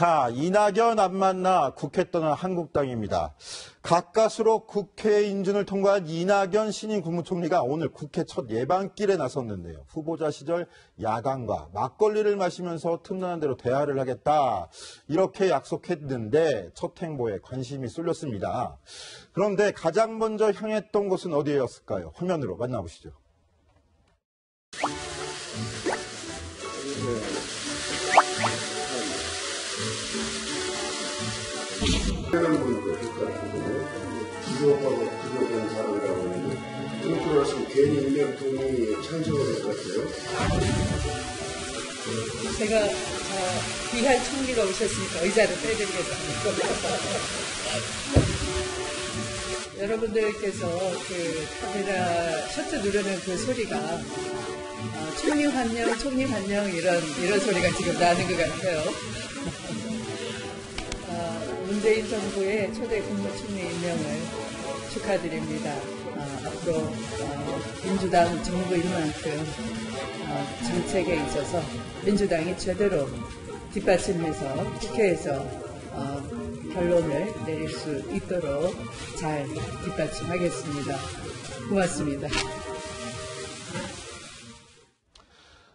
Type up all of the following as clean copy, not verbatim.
자, 이낙연 안 만나 국회 떠난 한국당입니다. 가까스로 국회 인준을 통과한 이낙연 신임 국무총리가 오늘 국회 첫 예방길에 나섰는데요. 후보자 시절 야당과 막걸리를 마시면서 틈나는 대로 대화를 하겠다. 이렇게 약속했는데 첫 행보에 관심이 쏠렸습니다. 그런데 가장 먼저 향했던 곳은 어디였을까요? 화면으로 만나보시죠. 부족하고 부족한 사람이라고 하는데 그렇게 말씀 괜히 임명동이 찬성을 할 것 같아요. 제가 비할 총리가 오셨으니까 의자를 빼드리겠습니다. 여러분들께서 그 카메라 셔터 누르는 그 소리가 총리 환영, 총리 환영 이런 소리가 지금 나는 것 같아요. 문재인 정부의 초대 국무총리 임명을 축하드립니다. 앞으로 민주당 정부인 만큼 정책에 있어서 민주당이 제대로 뒷받침해서 국회에서 결론을 내릴 수 있도록 잘 뒷받침하겠습니다. 고맙습니다.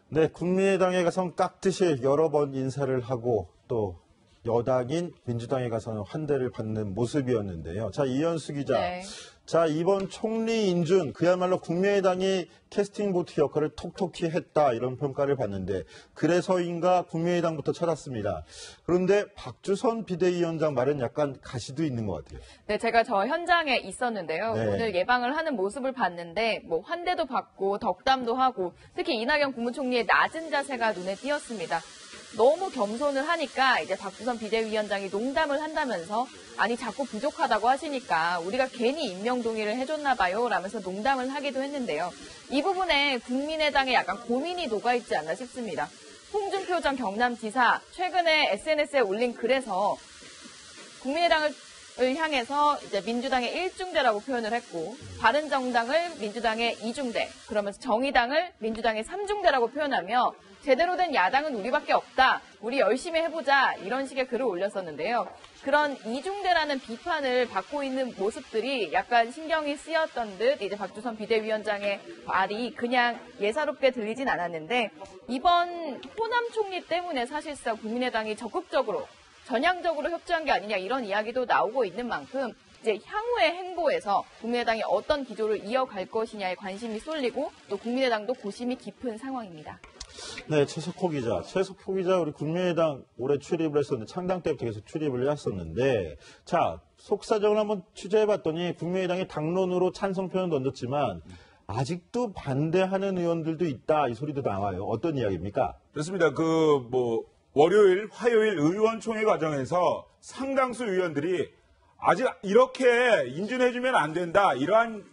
네, 국민의당에 가선 깍듯이 여러 번 인사를 하고 또 여당인 민주당에 가서는 환대를 받는 모습이었는데요. 자, 이현수 기자. 네. 자, 이번 총리 인준 그야말로 국민의당이 캐스팅 보트 역할을 톡톡히 했다 이런 평가를 받는데 그래서인가 국민의당부터 찾았습니다. 그런데 박주선 비대위원장 말은 약간 가시도 있는 것 같아요. 네, 제가 저 현장에 있었는데요. 네. 오늘 예방을 하는 모습을 봤는데 뭐 환대도 받고 덕담도 하고 특히 이낙연 국무총리의 낮은 자세가 눈에 띄었습니다. 너무 겸손을 하니까 이제 박주선 비대위원장이 농담을 한다면서 아니 자꾸 부족하다고 하시니까 우리가 괜히 임명 동의를 해줬나 봐요 라면서 농담을 하기도 했는데요. 이 부분에 국민의당에 약간 고민이 녹아있지 않나 싶습니다. 홍준표 전 경남지사 최근에 SNS에 올린 글에서 국민의당을 향해서 이제 민주당의 1중대라고 표현을 했고 바른정당을 민주당의 2중대 그러면서 정의당을 민주당의 3중대라고 표현하며 제대로 된 야당은 우리밖에 없다. 우리 열심히 해보자. 이런 식의 글을 올렸었는데요. 그런 이중대라는 비판을 받고 있는 모습들이 약간 신경이 쓰였던 듯 이제 박주선 비대위원장의 말이 그냥 예사롭게 들리진 않았는데 이번 호남 총리 때문에 사실상 국민의당이 적극적으로 전향적으로 협조한 게 아니냐 이런 이야기도 나오고 있는 만큼 이제 향후의 행보에서 국민의당이 어떤 기조를 이어갈 것이냐에 관심이 쏠리고 또 국민의당도 고심이 깊은 상황입니다. 네, 최석호 기자, 우리 국민의당 올해 출입을 했었는데, 창당 때부터 계속 출입을 했었는데, 자, 속사정을 한번 취재해봤더니, 국민의당이 당론으로 찬성 표현을 던졌지만, 아직도 반대하는 의원들도 있다, 이 소리도 나와요. 어떤 이야기입니까? 그렇습니다. 월요일, 화요일 의원총회 과정에서 상당수 의원들이 아직 이렇게 인준해주면 안 된다, 이러한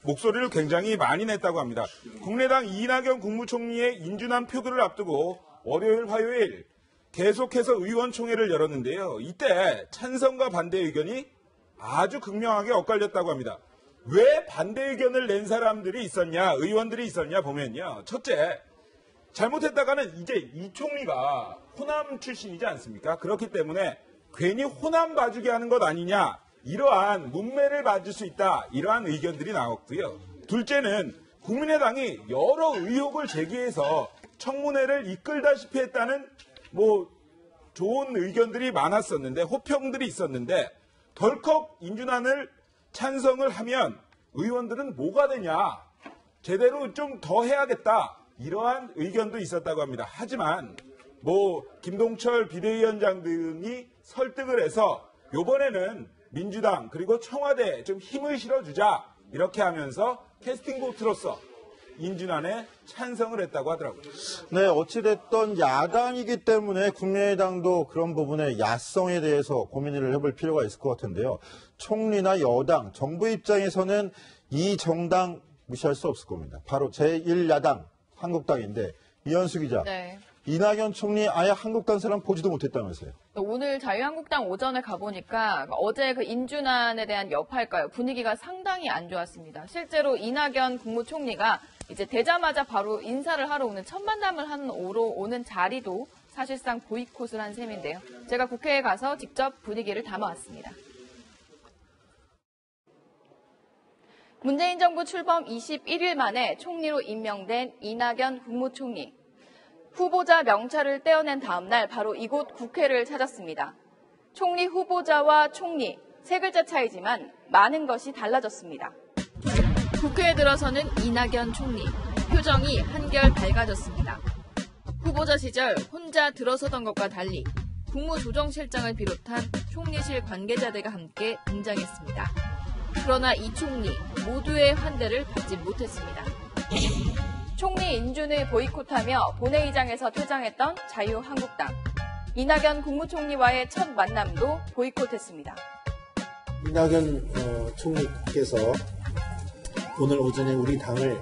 목소리를 굉장히 많이 냈다고 합니다. 국민의당 이낙연 국무총리의 인준안 표결을 앞두고 월요일, 화요일 계속해서 의원총회를 열었는데요. 이때 찬성과 반대 의견이 아주 극명하게 엇갈렸다고 합니다. 왜 반대 의견을 낸 사람들이 있었냐, 의원들이 있었냐 보면요. 첫째, 잘못했다가는 이제 이 총리가 호남 출신이지 않습니까? 그렇기 때문에 괜히 호남 봐주게 하는 것 아니냐. 이러한 문매를 맞을 수 있다. 이러한 의견들이 나왔고요. 둘째는 국민의당이 여러 의혹을 제기해서 청문회를 이끌다시피 했다는 좋은 의견들이 많았었는데 호평들이 있었는데 덜컥 인준안을 찬성을 하면 의원들은 뭐가 되냐. 제대로 좀 더 해야겠다. 이러한 의견도 있었다고 합니다. 하지만 김동철 비대위원장 등이 설득을 해서 이번에는 민주당 그리고 청와대에 좀 힘을 실어주자 이렇게 하면서 캐스팅 보트로서 인준안에 찬성을 했다고 하더라고요. 네, 어찌됐든 야당이기 때문에 국민의당도 그런 부분의 야성에 대해서 고민을 해볼 필요가 있을 것 같은데요. 총리나 여당, 정부 입장에서는 이 정당 무시할 수 없을 겁니다. 바로 제1야당 한국당인데 이현수 기자. 네. 이낙연 총리 아예 한국당 사람 보지도 못했다면서요. 오늘 자유한국당 오전에 가보니까 어제 그 인준안에 대한 여파일까요? 분위기가 상당히 안 좋았습니다. 실제로 이낙연 국무총리가 이제 되자마자 바로 인사를 하러 오는 첫 만남을 하러 오는 자리도 사실상 보이콧을 한 셈인데요. 제가 국회에 가서 직접 분위기를 담아왔습니다. 문재인 정부 출범 21일 만에 총리로 임명된 이낙연 국무총리. 후보자 명찰을 떼어낸 다음 날 바로 이곳 국회를 찾았습니다. 총리 후보자와 총리, 세 글자 차이지만 많은 것이 달라졌습니다. 국회에 들어서는 이낙연 총리, 표정이 한결 밝아졌습니다. 후보자 시절 혼자 들어서던 것과 달리 국무조정실장을 비롯한 총리실 관계자들과 함께 등장했습니다. 그러나 이 총리 모두의 환대를 받지 못했습니다. 총리 인준을 보이콧하며 본회의장에서 퇴장했던 자유한국당. 이낙연 국무총리와의 첫 만남도 보이콧했습니다. 이낙연 총리께서 오늘 오전에 우리 당을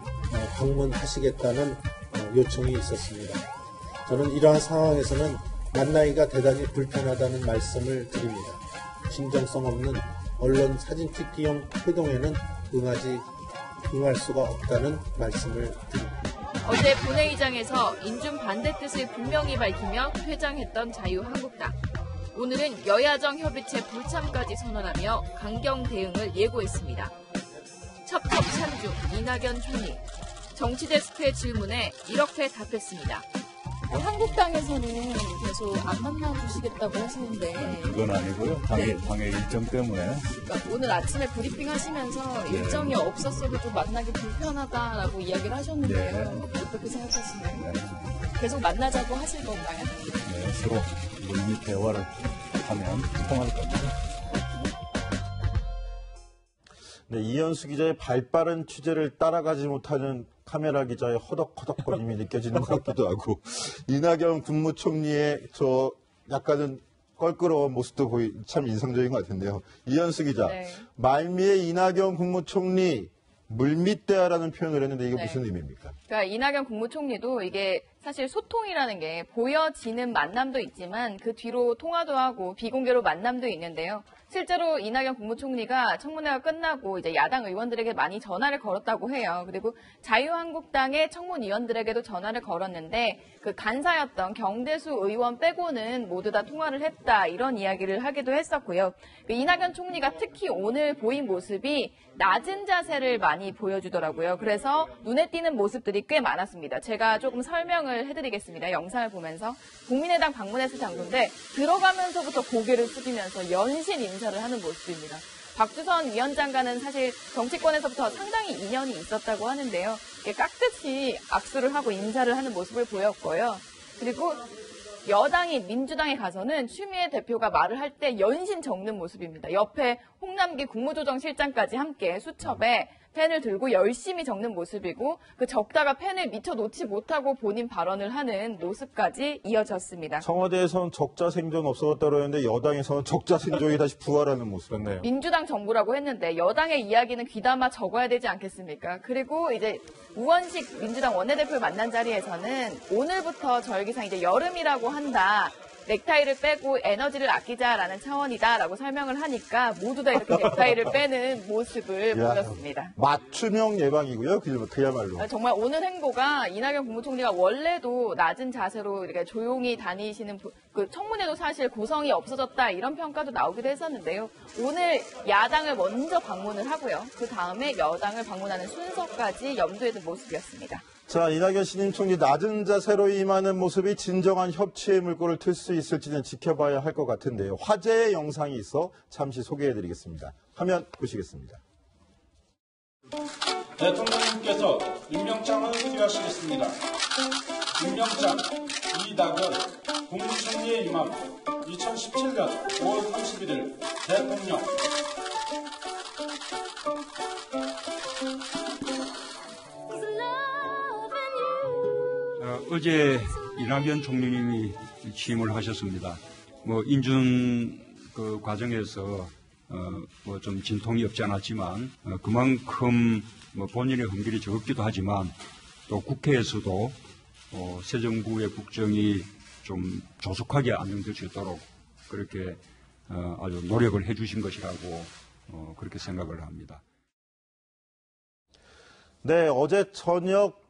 방문하시겠다는 요청이 있었습니다. 저는 이러한 상황에서는 만나기가 대단히 불편하다는 말씀을 드립니다. 진정성 없는 언론 사진 찍기용 회동에는 응할 수가 없다는 말씀을 드립니다. 어제 본회의장에서 인준 반대 뜻을 분명히 밝히며 퇴장했던 자유한국당. 오늘은 여야정 협의체 불참까지 선언하며 강경 대응을 예고했습니다. 첩첩산중 이낙연 총리. 정치데스크의 질문에 이렇게 답했습니다. 한국당에서는 계속 안 만나주시겠다고 하시는데 그건 아니고요. 당의 일정 때문에. 그러니까 오늘 아침에 브리핑 하시면서 일정이 없었어도 좀 만나기 불편하다라고 이야기를 하셨는데요. 어떻게 생각하시나요? 계속 만나자고 하실 건가요? 네, 서로 이 대화를 하면 통할 겁니다. 네, 이현수 기자의 발빠른 취재를 따라가지 못하는 카메라 기자의 허덕허덕거림이 느껴지는 것 같기도 하고, 이낙연 국무총리의 저 약간은 껄끄러운 모습도 참 인상적인 것 같은데요. 이현수 기자, 네. 말미에 이낙연 국무총리 물밑대화라는 표현을 했는데 이게 네. 무슨 의미입니까? 그러니까 이낙연 국무총리도 이게 사실 소통이라는 게 보여지는 만남도 있지만 그 뒤로 통화도 하고 비공개로 만남도 있는데요. 실제로 이낙연 국무총리가 청문회가 끝나고 이제 야당 의원들에게 많이 전화를 걸었다고 해요. 그리고 자유한국당의 청문위원들에게도 전화를 걸었는데 그 간사였던 경대수 의원 빼고는 모두 다 통화를 했다 이런 이야기를 하기도 했었고요. 이낙연 총리가 특히 오늘 보인 모습이 낮은 자세를 많이 보여주더라고요. 그래서 눈에 띄는 모습들이 꽤 많았습니다. 제가 조금 설명을 해드리겠습니다. 영상을 보면서 국민의당 방문했을 장소인데 들어가면서부터 고개를 숙이면서 연신 인사를 하는 모습입니다. 박주선 위원장과는 사실 정치권에서부터 상당히 인연이 있었다고 하는데요. 깍듯이 악수를 하고 인사를 하는 모습을 보였고요. 그리고 여당이 민주당에 가서는 추미애 대표가 말을 할 때 연신 적는 모습입니다. 옆에 홍남기 국무조정실장까지 함께 수첩에 펜을 들고 열심히 적는 모습이고 그 적다가 펜을 미처 놓지 못하고 본인 발언을 하는 모습까지 이어졌습니다. 청와대에서는 적자 생존 없어졌다고 그러는데 여당에서는 적자 생존이 다시 부활하는 모습이었네요. 민주당 정부라고 했는데 여당의 이야기는 귀담아 적어야 되지 않겠습니까? 그리고 이제 우원식 민주당 원내대표를 만난 자리에서는 오늘부터 절기상 이제 여름이라고 한다. 넥타이를 빼고 에너지를 아끼자라는 차원이다라고 설명을 하니까 모두 다 이렇게 넥타이를 빼는 모습을 보였습니다. 맞춤형 예방이고요. 그야말로. 정말 오늘 행보가 이낙연 국무총리가 원래도 낮은 자세로 이렇게 조용히 다니시는 그 청문회도 사실 고성이 없어졌다 이런 평가도 나오기도 했었는데요. 오늘 야당을 먼저 방문을 하고요. 그 다음에 여당을 방문하는 순서까지 염두에 둔 모습이었습니다. 자, 이낙연 신임 총리 낮은 자세로 임하는 모습이 진정한 협치의 물꼬를 틀 수 있을지는 지켜봐야 할 것 같은데요. 화제의 영상이 있어 잠시 소개해드리겠습니다. 화면 보시겠습니다. 대통령님께서 임명장을 수여하시겠습니다. 임명장 이낙연 국무총리의 임함 2017년 5월 31일 대통령 어제 이낙연 총리님이 취임을 하셨습니다. 인준 그 과정에서 좀 진통이 없지 않았지만 그만큼 본인의 흥길이 적기도 하지만 또 국회에서도 새 정부의 국정이 좀 조속하게 안정될 수 있도록 그렇게 아주 노력을 해주신 것이라고 그렇게 생각을 합니다. 네, 어제 저녁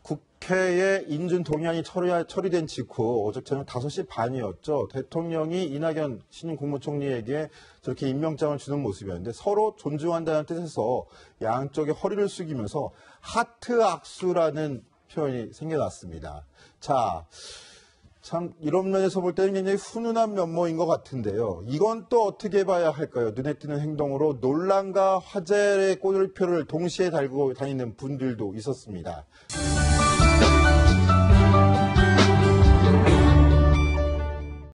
국회에 인준 동의안이 처리된 직후 어제 저녁 5시 반이었죠. 대통령이 이낙연 신임 국무총리에게 저렇게 임명장을 주는 모습이었는데 서로 존중한다는 뜻에서 양쪽의 허리를 숙이면서 하트 악수라는 표현이 생겨났습니다. 자, 참 이런 면에서 볼 때는 굉장히 훈훈한 면모인 것 같은데요. 이건 또 어떻게 봐야 할까요? 눈에 띄는 행동으로 논란과 화제의 꼬리표를 동시에 달고 다니는 분들도 있었습니다.